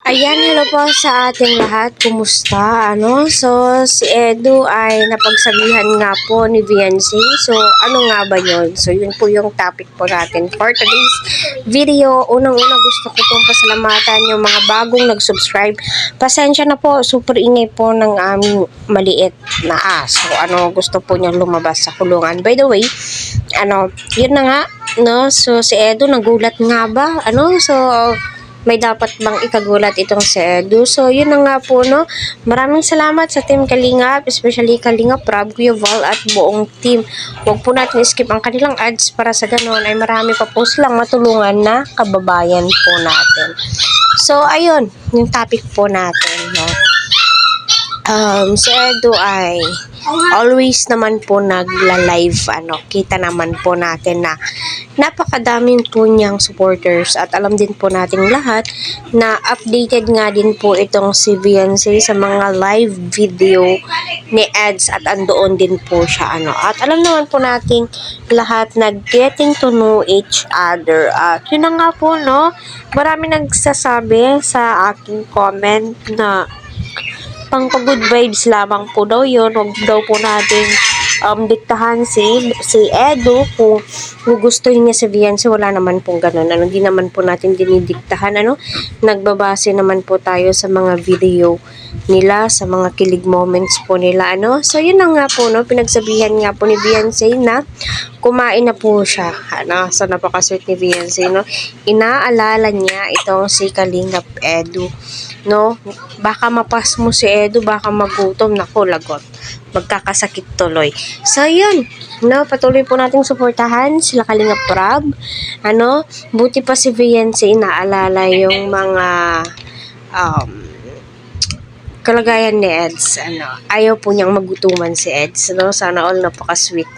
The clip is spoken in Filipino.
Ayan, hello po sa ating lahat. Kumusta? So, si Edu ay napagsabihan nga po ni Viancy. So, ano nga ba yun? So, yun po yung topic po natin for today's video. Unang-una gusto ko pong pasalamatan yung mga bagong nag-subscribe. Pasensya na po, super ingay po ng aming maliit na aso. Gusto po niyang lumabas sa kulungan. By the way, yun na nga, no? So, si Edu nagulat nga ba? May dapat bang ikagulat itong si Edu? So, yun na nga po, no? Maraming salamat sa Team Kalingap, especially Kalingap Rob, Kuya Val, at buong team. Huwag po natin skip ang kanilang ads para sa ganoon ay marami pa po silang matulungan na kababayan po natin. So, ayun, yung topic po natin, no? Si Edu ay always naman po nagla-live, kita naman po natin na napakadaming po niyang supporters at alam din po nating lahat na updated nga din po itong si Viancy sa mga live video ni Eds at andoon din po siya, at alam naman po nating lahat na getting to know each other at yun na nga po, no, marami nagsasabi sa aking comment na pang good vibes lamang po daw yun. Huwag daw po natin diktahan si Edu kung gugustuhin niya si Viancy. Wala naman pong ganun. Di naman po natin dinidiktahan. Nagbabase naman po tayo sa mga video nila, sa mga kilig moments po nila. So, yun na nga po, no? Pinagsabihan nga po ni Viancy na kumain na po siya. So, napaka-sweet ni Viancy, no? Inaalala niya itong si Kalingap Edu, no? Baka mapas mo si Edu, baka magutom. Naku, lagot. Magkakasakit tuloy. So, yun. No, patuloy po nating suportahan sila Kalingap Rob. Buti pa si Viancy inaalala yung mga kalagayan ni Eds. Ayaw po niyang magutuman si Eds, no? Sana all napaka-sweet